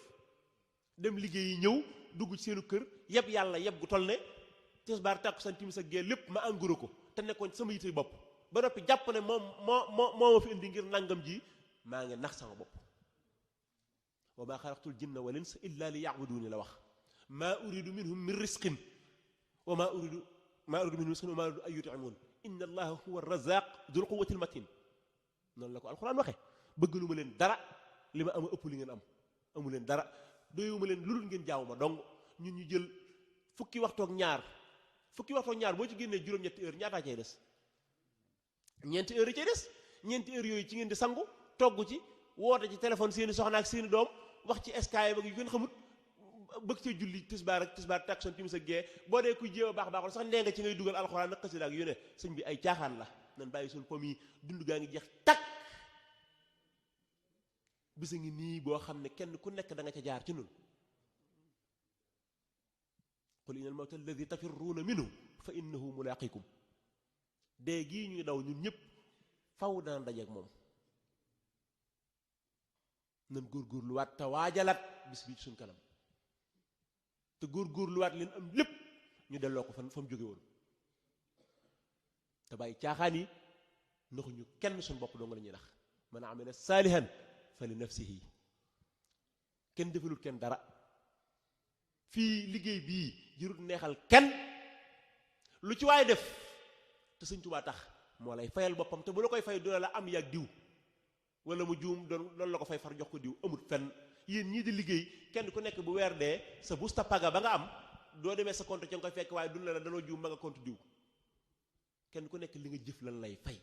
[SPEAKER 2] dem liggéey yi ñëw dugg ci seenu kër yeb yàlla yeb gu toll ne tisbaar tàkkusaan timis ak gee lépp ma enguro ko te nekkoon sama yitey bopp ba noppi jàpp ne moo ma fi indi ngir nangam ji maa ngi nax sama bopp wa maa xalaqtul jinna wal insa illa li ya'buduni la wax maa uridu minhum min risqin wa maa uridu minhum min risqin wa maa uridu an yut'imun inna allaha huwa ar-razzaq dul quwwati al-matin noonu la ko alxuraan waxe bëgg lu ma leen dara li ma ama ëpp li ngeen am amu leen dara doyuma leen lu dul ngeen jaaw ma dong ñun ñu jël fukki waxtu ak ñaar boo ci génnee juróom-ñetti heure ñaataa cay des ñeenti heure yi cay des ñeenti heure yooyu ci ngeen di sangu togg ci woote ci téléphone seeni soxna ak seeni doom wax ci Skype ba yu gën xamut bëgg cee julli tisbaar takkusaan timis ak gee boo dee kuy jéem a baax sax nee nga ci ngay dugal alxuraan nag xasida ak yu ne sëñ bi ay caaxaan la nan bàyyi suñu pom yi dund gaa ngi jeex takk bisa ngi nii boo xam ne kenn ku nekk da nga ca jaar ci nun qul inal mawta alladi tafirruuna minhu fa innahu mulaaqikum dee gii ñuy daw ñun ñëpp faw dana dajeek moom nan góorgóorluwaat te waajalaat bis bi ci suñ kanam te góorgóorluwaat leen am lépp ñu delloo ko fa mu jóge woon te bàyyi caaxaan yi naxuñu kenn suñ bopp doo nga la ñuy nax man amila saalihan fa li nafsihi kenn defalul kenn dara fii liggéey bii jërut neexal kenn lu ci waay def te Sëñ Tuubaa tax moo lay fayal boppam te bu la koy fay dina la am yàgg diw wala mu juum doon la ko fay far jox ko diw amut fenn yéen ñii di liggéey kenn ku nekk bu weer dee sa busta paga ba nga am doo demee sa compte ca nga koy fekk waaye dun la danoo juum ba nga compte diw kenn ku nekk li nga jëf lan lay fay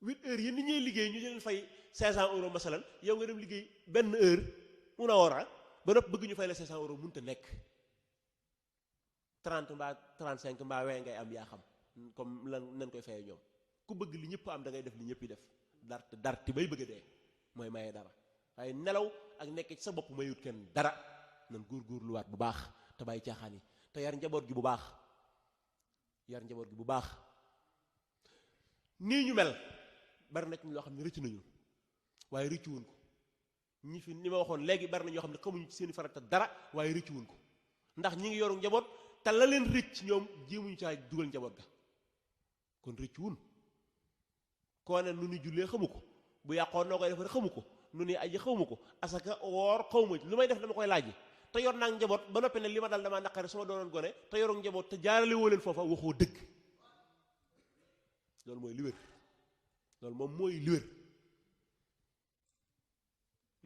[SPEAKER 2] 8 heures yéen ni ñuy liggéey ñu leen fay 500 euros masalan yow nga dem liggéey benn heure mun a wora ba nopp bëgg ñu fay la 500 euros mënut a nekk 30 mbaa 35 mbaa wee ngay am yaa xam comme lan nañ koy fayee ñoom ku bëgg li ñëpp am da ngay def li ñëpp yi def darti bay bëgg a dee mooy maye dara waaye nelaw ak nekk ci sa bopp mayut kenn dara nan góorgóorluwaat bu baax te bàyyi caaxaan yi te yar njaboot gi bu baax nii ñu mel bari na ci loo xam ne rëcc nañu waaye rëccu wuñ ko ñi fi ni ma waxoon léegi bari na ñoo xam ne xamuñu ci seen farata dara waaye rëccu wuñ ko ndax ñi ngi yoru njaboot te la leen rëcc ñoom jéemuñu caa dugal njaboot ga kon rëccu wuñ koo ne nu ni jullee xamu ko bu yàqoon noo koy defar xamu ko nu ni aji xawma ko asaka woor xawma lu may def dama koy laaj te yor naa njaboot ba noppi ne li ma dal damaa naqare su ma doonoon gone te yoru njaboot te jaarale woo leen foofa waxoo dëgg loolu mooy li wér loolu moom mooy li wér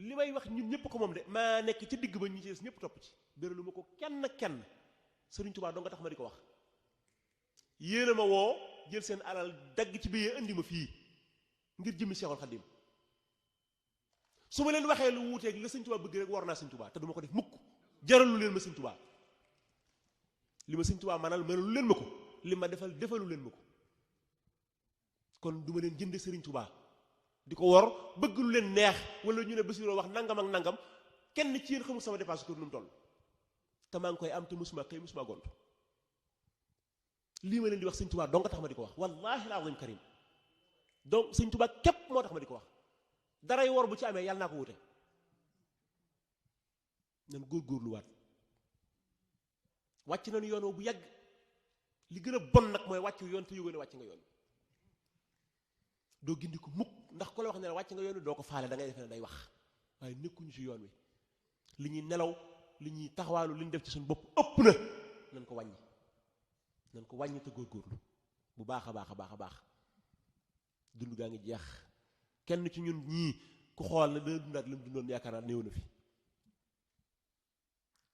[SPEAKER 2] li may wax ñun ñëpp ko moom de maa nekk ci digg ba ñi ci des ñëpp topp ci béralu ma ko kenn Sëriñ Tuubaa doo nga tax ma di ko wax yéena ma woo jël seen alal dagg ci biir indi ma fii ngir jëmmi Seexul Xadiim su ma leen waxee lu wuuteeg la Sëriñ Tuubaa bëgg rek war naa Sëriñ Tuubaa te duma ko def mukk jaralu leen ma Sëriñ Tuubaa li ma Sëñ Tuubaa manal mënalu leen ma ko li ma defal defalu leen ma ko kon du ma leen jënde Sëriñ Tuubaa di ko wor bëgg lu leen neex wala ñu ne Bassirou wax nangam ak nangam kenn ci yéen xamul sama dépense kër nu mu toll te maa ngi koy am te musuma xëy musuma gont lii ma leen di wax Sëñ Tuubaa dong nga tax ma di ko wax wallaahi al-azim karim donc Sëñ Tuubaa képp moo tax ma di ko wax daray wor bu ci amee yàlla naa ko wute nan góorgóorluwaat wàcc nañu yoon bu yàgg li gën a bon nag mooy wàcc yoon te yógoo ne wàcc nga yoon doo gindi ko mukk ndax ku la wax ne wàcc nga yoon wi doo ko faale da ngay defe ne day wax waaye nekkuñu ci yoon wi li ñuy nelaw li ñuy taxawaalu li ñu def ci suñu bopp ëpp na nañ ko wàññi te góorgóorlu bu baax a baax a baax a baax dund gaa ngi jeex kenn ci ñun ñii ku xool ne dana dundaat li mu dundoon yaakaar naa néew na fi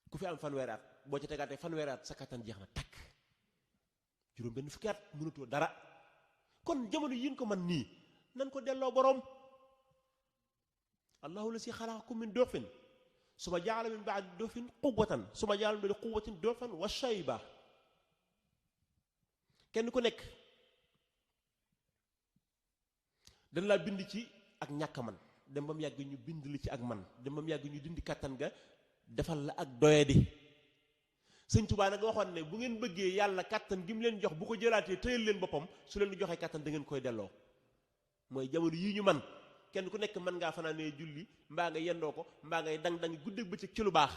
[SPEAKER 2] ku fi am fanweeri at boo ci tegaatee fanweeri at sa kattan jeex na takk juróom benn fukki at mënatoo dara kon jamono yin ko man nii nan ko delloo boroom allahu la si xalaqakum min dofin suma jaala min baadi dofin quwwatan suma jaala min quwwatin dofan wa shayba kenn ku nekk dañ laa bind ci ak ñàkk man dem ba mu yàgg ñu bind li ci ak man dem ba mu yàgg ñu dindi kattan ga defal la ak doyadi Sëñ Tuubaa nag waxoon ne bu ngeen bëggee yàlla kattan gi mu leen jox bu ko jëlaatee tëyal leen boppam su leen di joxee kattan da ngeen koy delloo mooy jamono yii ñu man kenn ku nekk mën ngaa fanaanee julli mbaa nga yendoo ko mbaa ngay dang-dangi guddeeg bëccëg ci lu baax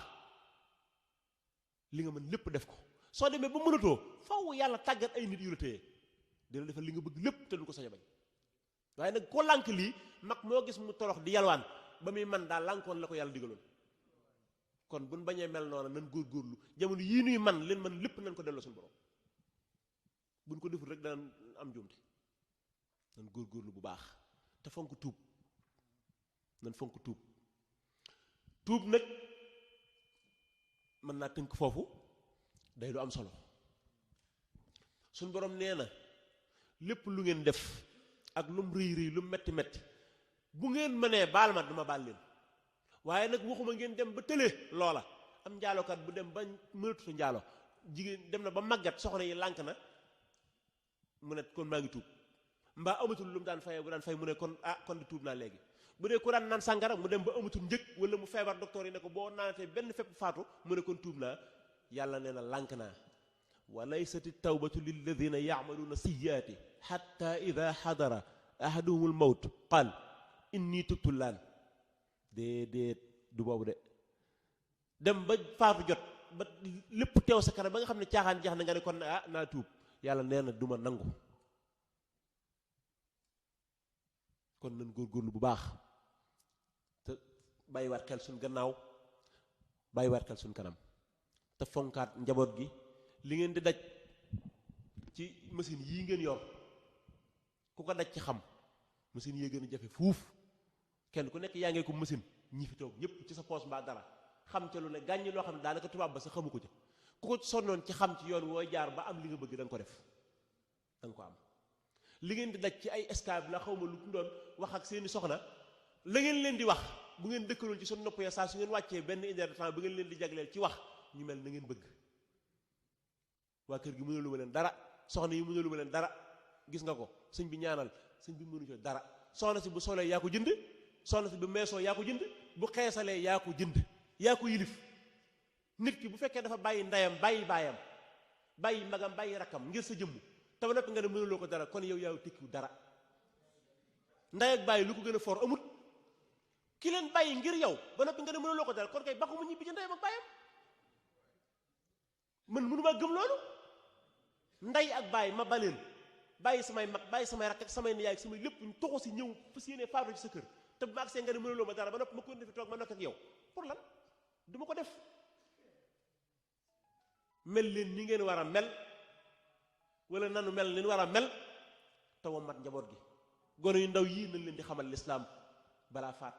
[SPEAKER 2] li nga mën lépp def ko soo demee ba mënatoo faw yàlla tàggat ay nit yu la téye dina defal li nga bëgg lépp te du ko sañ a bañ waaye nag ko lànk lii mag moo gis mu torox di yalwaan ba muy man daal lànkoon la ko yàlla digaloon kon buñ bañee mel noonu nan góorgóorlu jamono yii nuy man leen man lépp nañ ko delloo suñu borom buñ ko deful rek dana am njuumte nan góorgóorlu bu baax te fonk tuub nan fonk tuub nag mën naa tënk foofu day lu am solo suñu borom nee na lépp lu ngeen def ak lum rëy rëy lum metti metti bu ngeen mënee baal ma dama baal leen waaye nag waxuma ngeen dem ba tële loola am njaalokat bu dem ba mënatuta njaalo jigéen dem na ba màggat soxna yi lànk na mu ne kon maa ngi tuub mbaa amatul lu mu daan fayee bu daan fay mu ne kon di tuub naa léegi bu dee ku daan naan sàngara mu dem ba amatul njëg wala mu feebar docteur yi ne ko boo naanatee benn fépp faatu mu ne kon tuub naa yàlla nee na lànk naa wa laysati tawbatu lilladina yacmaluuna siyaati xatta ida xadara ahaduhumul mawt qaal inni tubtu laan déedéet du boobu de dem ba faatu jot ba lépp teew sa kanam ba nga xam ne caaxaan jeex na nga ne kon naa tuub yàlla nee na duma nangu kon nañ góorgóorlu bu baax te bàyyiwaat xel suñ gannaaw bàyyiwaat xel suñ kanam te fonkaat njaboot gi li ngeen di daj ci machine yii ngeen yor ku ko daj ci xam machine yee gën a jafe fuuf kenn ku nekk yaa ngee ko machine ñi fi toog ñëpp ci sa poos mbaa dara xam ca lu ne gàññi loo xam ne daanaka tubaab ba sa xamu ko ca ku ko sonnoon ci xam ci yoon wooy jaar ba am li nga bëgg da nga ko def da nga ko am li ngeen di daj ci ay escale la xaw ma lu mu doon wax ak seeni soxna la ngeen leen di wax bu ngeen dëkkaloon ci seen nopp ya saa su ngeen wàccee benn une heure de temps bu ngeen leen di jagleel ci wax ñu mel na ngeen bëgg waa kër gi mënulu ma leen dara soxna yi mënulu ma leen dara gis nga ko sëñ bi ñaanal sëñ bi mënu ci dara soxna si bu solee yaa ko jënd soxna si bu meesoo yaa ko jënd bu xeesalee yaa ko jënd yaa ko yilif nit ki bu fekkee dafa bàyyi ndeyam bàyyi baayam bàyyi magam bàyyi rakkam ngir sa jëmm te ba noppi nga ne mënuloo ko dara kon yow yaa tekkiwu dara ndey ak bàyyi lu ko gën a for amut ki leen bàyyi ngir yow ba noppi nga ne mënuloo ko dara kon kay bakku mu ñibbi ci ndeyam ak bàyyam man mënumaa gëm loolu ndey ak bàyyi ma baleen bàyyi samay mag bàyyi samay rakk ak samay niyaay ak samay lépp ñu toxu si ñëw fas yéene faatu ci sa kër te bu ma agsee nga ne mënuloo ma dara ba noppi ma ko defi toog ma nokk ak yow pour lan du ma ko def mel leen ni ngeen war a mel wala nanu mel ni war a mel te wa mat njaboot gi gone yu ndaw yii nañ leen di xamal lislaam balaa faat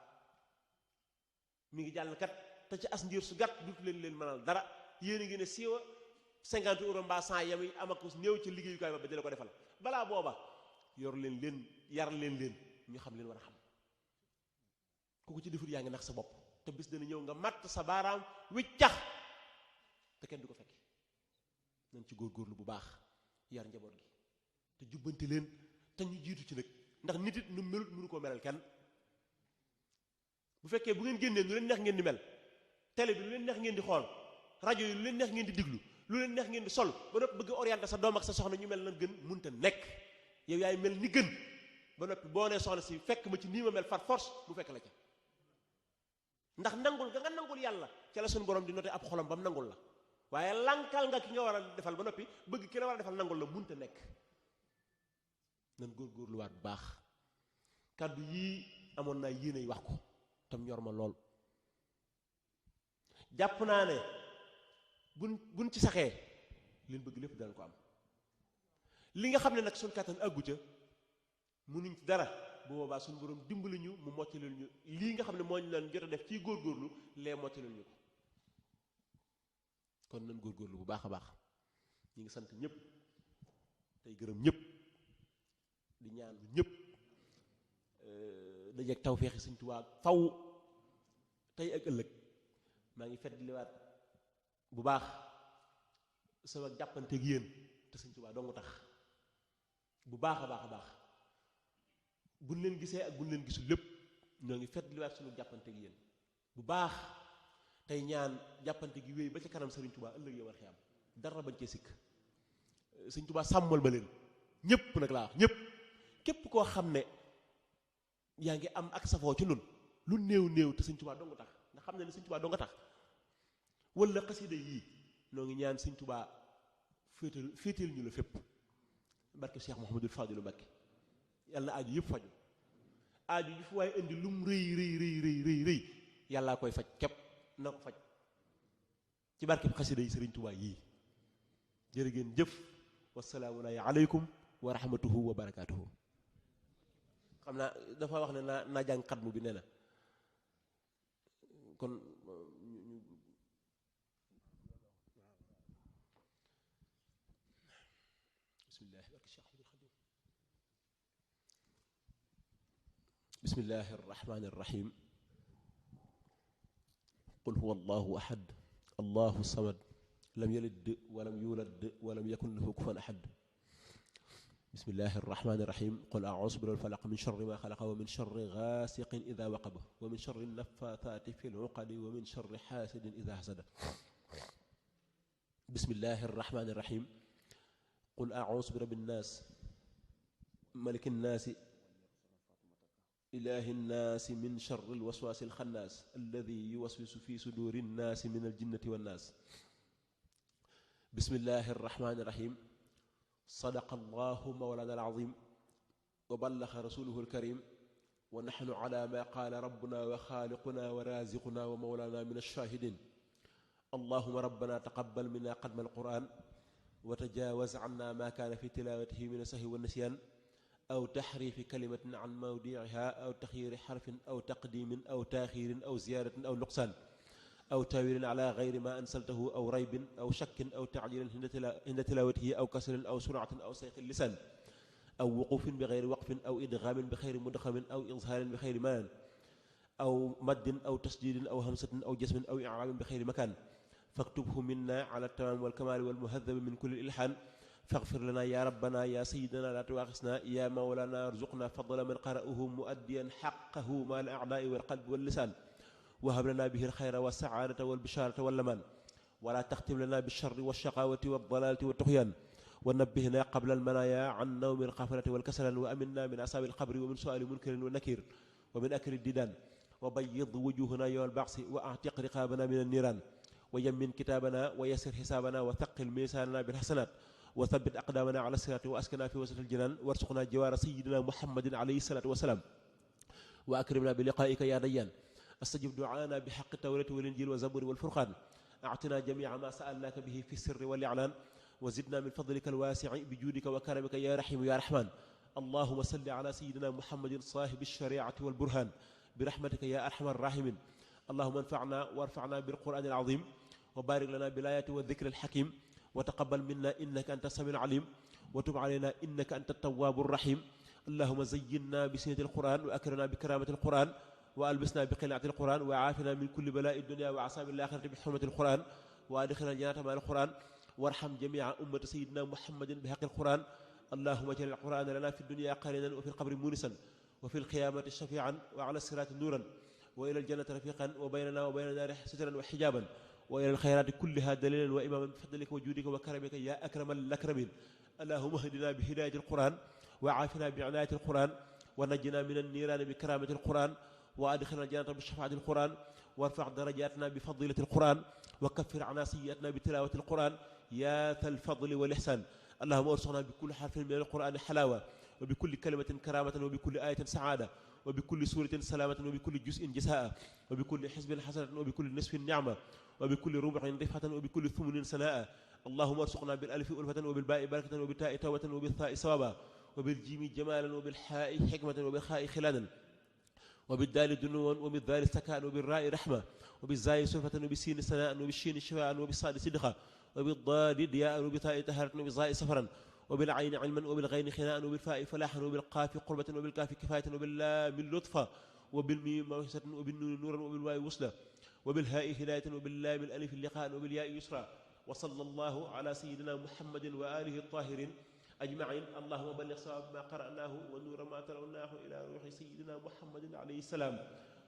[SPEAKER 2] mi ngi jàll kat te ci as ndiir su gàtt dutu leen mënal dara yéen a ngi ne siiwa 50 euros mbaa 100 yam yi am ak néew ci liggéeyukaay ba dina ko defal balaa booba yor leen yar leen ñu xam leen war a xam ku ko ci defut yaa ngi nax sa bopp te bis dana ñëw nga matt sa baaraam wiccax te kenn du ko fekk nañ ci góorgóorlu bu baax yar njaboot gi te jubbanti leen te ñu jiitu ci nag ndax nit it nu melut mënu koo melal kenn bu fekkee bu ngeen génnee nu leen neex ngeen di mel télé bi lu leen neex ngeen di xool rajo yi lu leen neex ngeen di diglu lu leen neex ngeen di sol ba noppi bëgg orienté sa doom ak sa soxna ñu mel na gën munta nekk yow yaay mel ni gën ba noppi boo nee soxna si fekk ma ci nii ma mel far force bu fekk la ca ndax nangul nga nangul yàlla ca la suñu borom di noté ab xolam ba mu nangul la waaye lankal nga ki nga war a defal ba noppi bëgg ki la war a defal nangul la munta nekk nan góorgóorluwaat bu baax kàddu yii amoon naa yéenay wax ko tam ñor ma lool jàpp naa ne buñ ci saxee leen bëgg lépp danañ ko am li nga xam ne nag suñ kàttan àggu ca munuñ ci dara bu boobaa suñu borom dimbali ñu mu moctalil ñu lii nga xam ne moo ñu leen jot a def ciy góorgóorlu lee moctalil ñu ko kon nañ góorgóorlu bu baax a baax ñi ngi sant ñëpp tey gërëm ñëpp di ñaan ñëpp dajeeg tawfeexi Sëñ Tuubaa faw tey ak ëllëg maa ngi feddliwaat bu baax sama jàppanteeg yéen te Sëñ Tuubaa dong tax bu baax a baax a baax buñ leen gisee ak buñ leen gisul lépp ñoo ngi feddliwaat suñu jàppanteeg yéen bu baax tey ñaan jàppante gi wéy ba ci kanam Sëriñ Tuubaa ëllëg yow war xiyam dara bañ cee sikk Sëñ Tuubaa sàmmal ba leen ñëpp nag laa wax ñëpp képp koo xam ne yaa ngi am ak safoo ci nun lu néew néew te Sëñ Tuubaa dong tax nga xam ne ne Sëñ Tuubaa dong tax wala xasida yii noo ngi ñaan Sëñ Tuubaa féetal ñu la fépp barke Cheikh Mouhamadul Fadilu Mbakke yàlla na aaju yëpp faju aaju yi fu waaye indi lum rëy rëy rëy rëy rëy rëy yàllaa koy faj képp na ko faj ci barke xasida yi Sëriñ Tuubaa yii jërë ngeen jëf wasalaamu aleykum wa rahmatuhu wa barakaatuhu xam naa dafa wax ne naa jàng xatmu bi nee na kon bismillahi arrahmani arrahim qul huwa allahu ahad allahu samad lam yalid walam yulad walam yakun lahu kufuwan ahad bismillahi arrahmani irrahim qul a'uuzu bi rabbil falaq min sharri ma xalaqa wa min sharri gaasiqin ida waqaba wa min sharri naffaathaati fi l-uqadi wa min sharri xaasidin ida hasada bismillahi arrahmani irrahim qul a'uuzu bi rabbin naas maliki nnaasi ilaahi nnaasi min sharri l-waswaasi l-xannaas alladi yuwaswisu fi suduuri nnaasi min al-jinnati wannaas bismillahi arrahmani irrahim sadaqa allahu mawlana alazim wa ballaxa rasuluhu alkarim wa naxnu ala ma qaala rabbuna wa xaaliquna wa raziquna wa mawlana min alshahidin allahuma rabbana taqabal minna qadma alquran wa tajawaz anna ma kaana fi tilawatihi min asahwi wa nisyan aw taxrifi kalimatin an mawdiiha aw taxyiiri xarfin aw taqdimin aw taaxiirin aw ziyadatin aw nuqsaan aw taawilin ala gayri ma ansaltahu aw raybin aw shakkin aw taajilin inda tilawatihi aw kasrin aw suratin aw sayqi lisan aw wuqufin bi gayri waqfin aw idgaamin bi xayri mudgamin aw izhaarin bi xayri maan aw maddin aw tasdiidin aw hamsatin aw jasmin aw i'raabin bi xayri makaan faktubhu minna ala tamaami wal kamaali wal muhadabi min kulli ilhaan faghfir lana ya rabbana ya sayyidana la tuwaaxisna ya mawlana arzuqna fadla man qara'ahu muaddiyan haqqahu ma al a'daa'i wal qalbi wal lisaan wahab lana bihi alxayra wa saadata wal bisharata wal lamaan wala taxtim lana bilsharri walshaqawati waldalalati waltuxyaan wa nabbihna qabla almanaya an nawmi alxaflati walkasalan wa aminna min asaabi alqabri wa min suali munkarin wa nakir wa min akli didan wa bayid wujuhana yowma albaxsi wa atiq riqabana min alniran wa yammin kitabana wa yassir xisaabana wa thaqil misanana bilxasanat wa thabbit aqdamana ala sirati wa askana fi wasat aljinan warsuqna jiwaara sayidina muhammadin alayhi salatu wasalaam wa akrimna bi liqaika ya dayyan astajib du'aana bi haqqi tawrati wal injil wa zaburi wal furqaan a'tina jamii'a ma sa'alnaaka bihi fi sirri wal i'laan wa zidna min fadlika al waasi'i bi juudika wa karamika ya rahiim ya rahmaan allahumma salli ala sayyidina muhammadin saahibi ash-shari'ati wal burhaan bi rahmatika ya arhamar raahimiin allahumma anfa'na warfa'na bil qur'aanil aziim wa baarik lana bil aayaati wa dhikril hakiim wa taqabbal minna innaka anta as-samii'ul 'aliim wa tub 'alaynaa innaka anta at-tawwaabur rahiim allahumma zayyinna bi zinatil qur'aan wa akrimna bi karaamatil qur'aan wa albisna bi qinaati alquran wa aafina min kulli balaa'i dunya wa asaabi alaaxirati bi xurmati alquran wa adxilna jannata ma alquran وارحم جميع أمة سيدنا محمد بحق القرآن اللهم اجعل القرآن لنا في الدنيا قرينا وفي القبر مونسا وفي القيامة شفيعا وعلى الصراط نورا وإلى الجنة رفيقا وبيننا وبين النار سترا وحجابا وإلى الخيرات كلها دليلا وإماما بفضلك وجودك وكرمك يا أكرم الأكرمين اللهم اهدنا بهداية القرآن وعافنا بعناية القرآن ونجنا من النيران بكرامة القرآن وأدخلنا الجنة بشفاعة القرآن وارفع درجاتنا بفضيلة القرآن وكفر عنا سيئاتنا بتلاوة القرآن يا ذا الفضل والإحسان اللهم ارزقنا بكل حرف من القرآن حلاوة وبكل كلمة كرامة وبكل آية سعادة وبكل سورة سلامة وبكل جزء جزاء وبكل حزب حسنة وبكل نصف نعمة وبكل ربع رفعة وبكل ثمن سناء اللهم ارزقنا بالألف ألفة وبالباء بركة وبالتاء توبة وبالثاء ثوابا وبالجيم جمالا وبالحاء حكمة وبالخاء خلادا وبالدال دنوا وبالذال سكاء وبالراء رحمة وبالزاي سلفة وبالسين سناء وبالشين شفاء وبالصاد صدقة وبالضاد ضياء وبالتاء طهارة وبالظاء سفرا وبالعين علما وبالغين خناء وبالفاء فلاحا وبالقاف قربة وبالكاف كفاية وباللام لطفا وبالميم موعظة وبالنون نورا وبالواو وصلا وبالهاء هداية وباللام الألف اللقاء وبالياء يسرا وصلى الله على سيدنا محمد وآله الطاهرين أجمعين اللهم بلغ صواب ما قرأناه ونور ما تلوناه إلى روح سيدنا محمد عليه السلام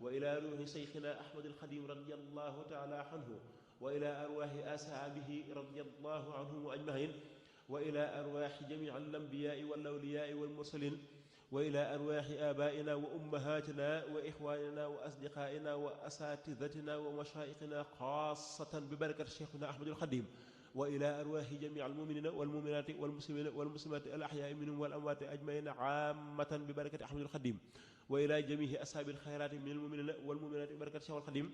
[SPEAKER 2] وإلى روح شيخنا أحمد الخديم رضي الله تعالى عنه وإلى أرواح أصحابه رضي الله عنهم أجمعين وإلى أرواح جميع الأنبياء والأولياء والمرسلين وإلى أرواح آبائنا وأمهاتنا وإخواننا وأصدقائنا وأساتذتنا ومشايخنا خاصة ببركة شيخنا أحمد الخديم وإلى أرواح جميع المؤمنين والمؤمنات والمسلمين والمسلمات الأحياء منهم والأموات أجمعين عامة ببركة أحمد الخديم وإلى جميع أصحاب الخيرات من المؤمنين والمؤمنات ببركة شيخ الخديم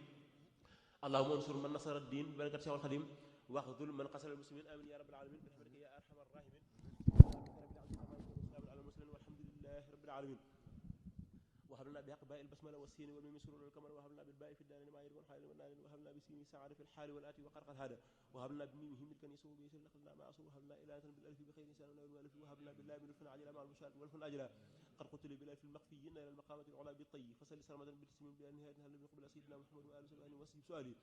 [SPEAKER 2] اللهم انصر من نصر الدين ببركة شيخ الخديم واخذل من قتل المسلمين آمين يا رب العالمين برحمتك يا أرحم الراحمين على المسلمين والحمد لله رب العالمين وهب لنا بحق باء البسمله والسين والميم سرور والكمال وهب لنا بالباء في الدارين ما يرضى الحال والنار وهب لنا بسين سعاده في الحال والاتي وقرق الهدى وهب لنا بميمه ملك يسوع بيسر لخلنا ما اصل وهب لنا اله بالالف بخير انسان والالف وهب لنا بالله بالفن عجلا مع المشاهد والفن اجلا قد قتل بالالف المخفيين الى المقامه العلى بالطي فصل سرمدا بالتسميم بان نهايه هل من قبل سيدنا محمد واله سبحانه وسلم سؤالي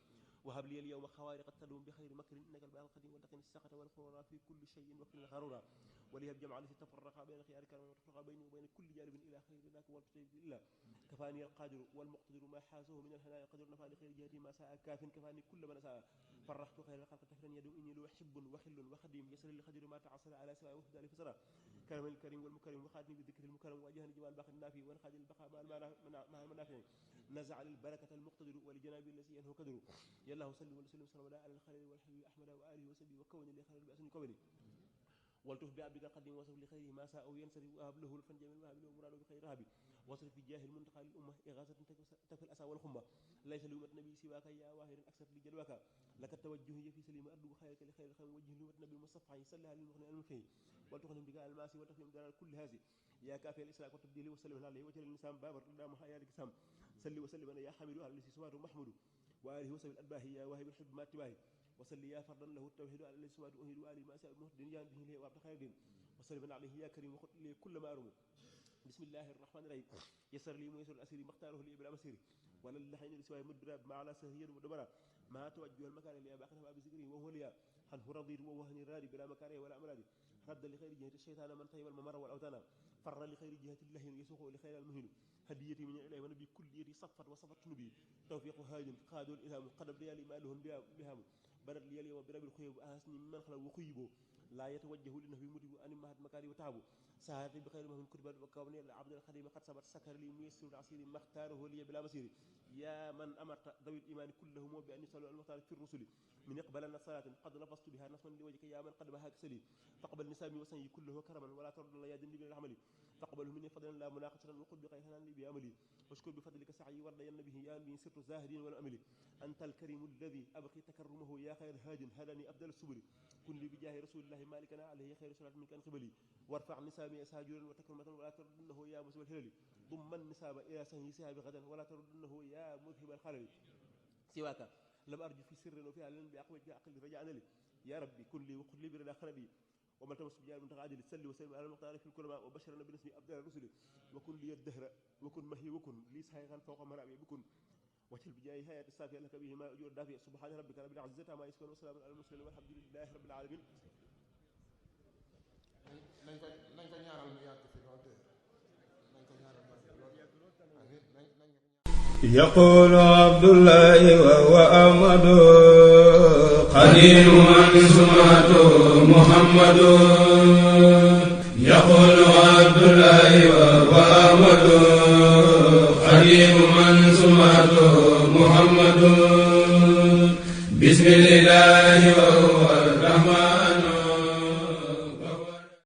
[SPEAKER 2] وهب لي اليوم خوارق التدوم بخير مكر انك الباء القديم والتقن السقط والقرون في كل شيء وكل غرورا وليهب جمع التي تفرق بين خيارك وتفرق بيني وبين كل جانب الى خير ذاك والكتاب الا كفاني القادر والمقتدر ما حازه من الهناء قدر نفع لخير جهتي ما ساء كاف كفاني كل من ساء فرحت خير الخلق تفرا يدعو اني له حب وخل وخديم يسر لخدر ما تعصر على سواء وفد لفسرا كرم الكريم والمكرم وخاتني بذكر المكرم واجهني جمال باقي النافي وانخاد البقاء مع المنافع نزع البركه المقتدر ولجناب الذي انه قدر يا الله صل وسلم وسلم على الخليل والحبيب احمد واله وسبي وكون لي خير باسم كوني والتف بعبدك القديم وصف لخيره ما ساء او ينصرف وهب له الفن جميل وهب له مراد بخير رهبي واصرف في جاه المنتقى للامه اغاثه تكفي الاسى والخمه ليس لأمة النبي سواك يا واهر اكثر لجلوك لك التوجه في سليم ارجو خيرك لخير الخير وجه لأمة النبي المصطفى يسلها للمغني المنفي ولتخدم بك الماسي وتفهم دار كل هذه يا كافي الاسراء والتبديل وسلم عليه وجه النسام باب الردام حياتك سام صلي وسلم يا حميد على الذي سماه محمود واله وسلم الانباه يا واهب الحب ما تباهي وصلي يا فردا له التوحيد على الذي سماه اهيد والي ما ساء المهدين جان به له وابت خير دين وسلم عليه يا كريم وخذ لي كل ما أرمو بسم الله الرحمن الرحيم يسر لي ميسر الأسير مختاره لي بلا مسير ولا اللحين لسواء مدبرا ما على سهريا مدبرا ما توجه المكان اللي أباقنا بذكره وهو لي حنه رضير ووهن الرادي بلا مكاره ولا أمرادي رد لخير جهة الشيطان من طيب الممر والأوتان فر لخير جهة اللهين يسوق لخير المهين هديتي من إليه ونبي كل يدي صفت وصفت نبي توفيق هاج قادوا الإلهام قدم ليالي ما لهم بهم بدل لي اليوم برب الخيب أحسني من خلق وخيبه لا يتوجه لأنه يمدب أن مهد مكاري وتعبه ساعتي بخير ما من كتب وكوني العبد الخديم قد سبت سكر لي ميسر العسير ما اختاره لي بلا مسير يا من أمرت ذوي الإيمان كلهم بأن يصلوا المختار في الرسل من يقبل صلاة قد نفست بها نصما لوجهك يا من قد بها كسلي فقبل نسامي وسني كله كرما ولا ترد لا يدني بالعمل فاقبله مني فضلا لا مناقشة وقل بخيرنا لي بعملي واشكر بفضلك سعي ورضين به يا من سرت زاهدين والأمل أنت الكريم الذي أبقي تكرمه يا خير هاد هدني أبدل السبل كن لي بجاه رسول الله مالكنا عليه خير صلاة منك عن قبلي وارفع نسامي أساجرا وتكرمة ولا تردنه يا مسوى الهلل ضم النساب إلى سهي سهاب غدا ولا تردنه يا مذهب الخلل سواك لم أرجو في سر وفي علن بأقوى عقل رجعنا لي يا ربي كن لي وخذ لي بردا خلبي ومن تمس بجاه من تقعد لتسلي وسلم على المختار في الكرماء وبشرنا بنسمي أبدال الرسل وكن لي الدهر وكن مهي وكن لي سهيغا فوق مرابي بكن waccal bi jaay hayati safi laka bihi ma ujur dafi subhana rabbika rabbil izzati amma yasifun wa salamun alal mursalin walhamdulillahi rabbil alamin.
[SPEAKER 3] nañ ko ñaanal mu yàgg fi lool te nañ ko ñaanal mu yàgg lool.
[SPEAKER 1] يقول عبد الله وهو أحمد خليل من سمعته محمد. يقول عبد الله وهو أحمد خليل من سمعته محمد. بسم الله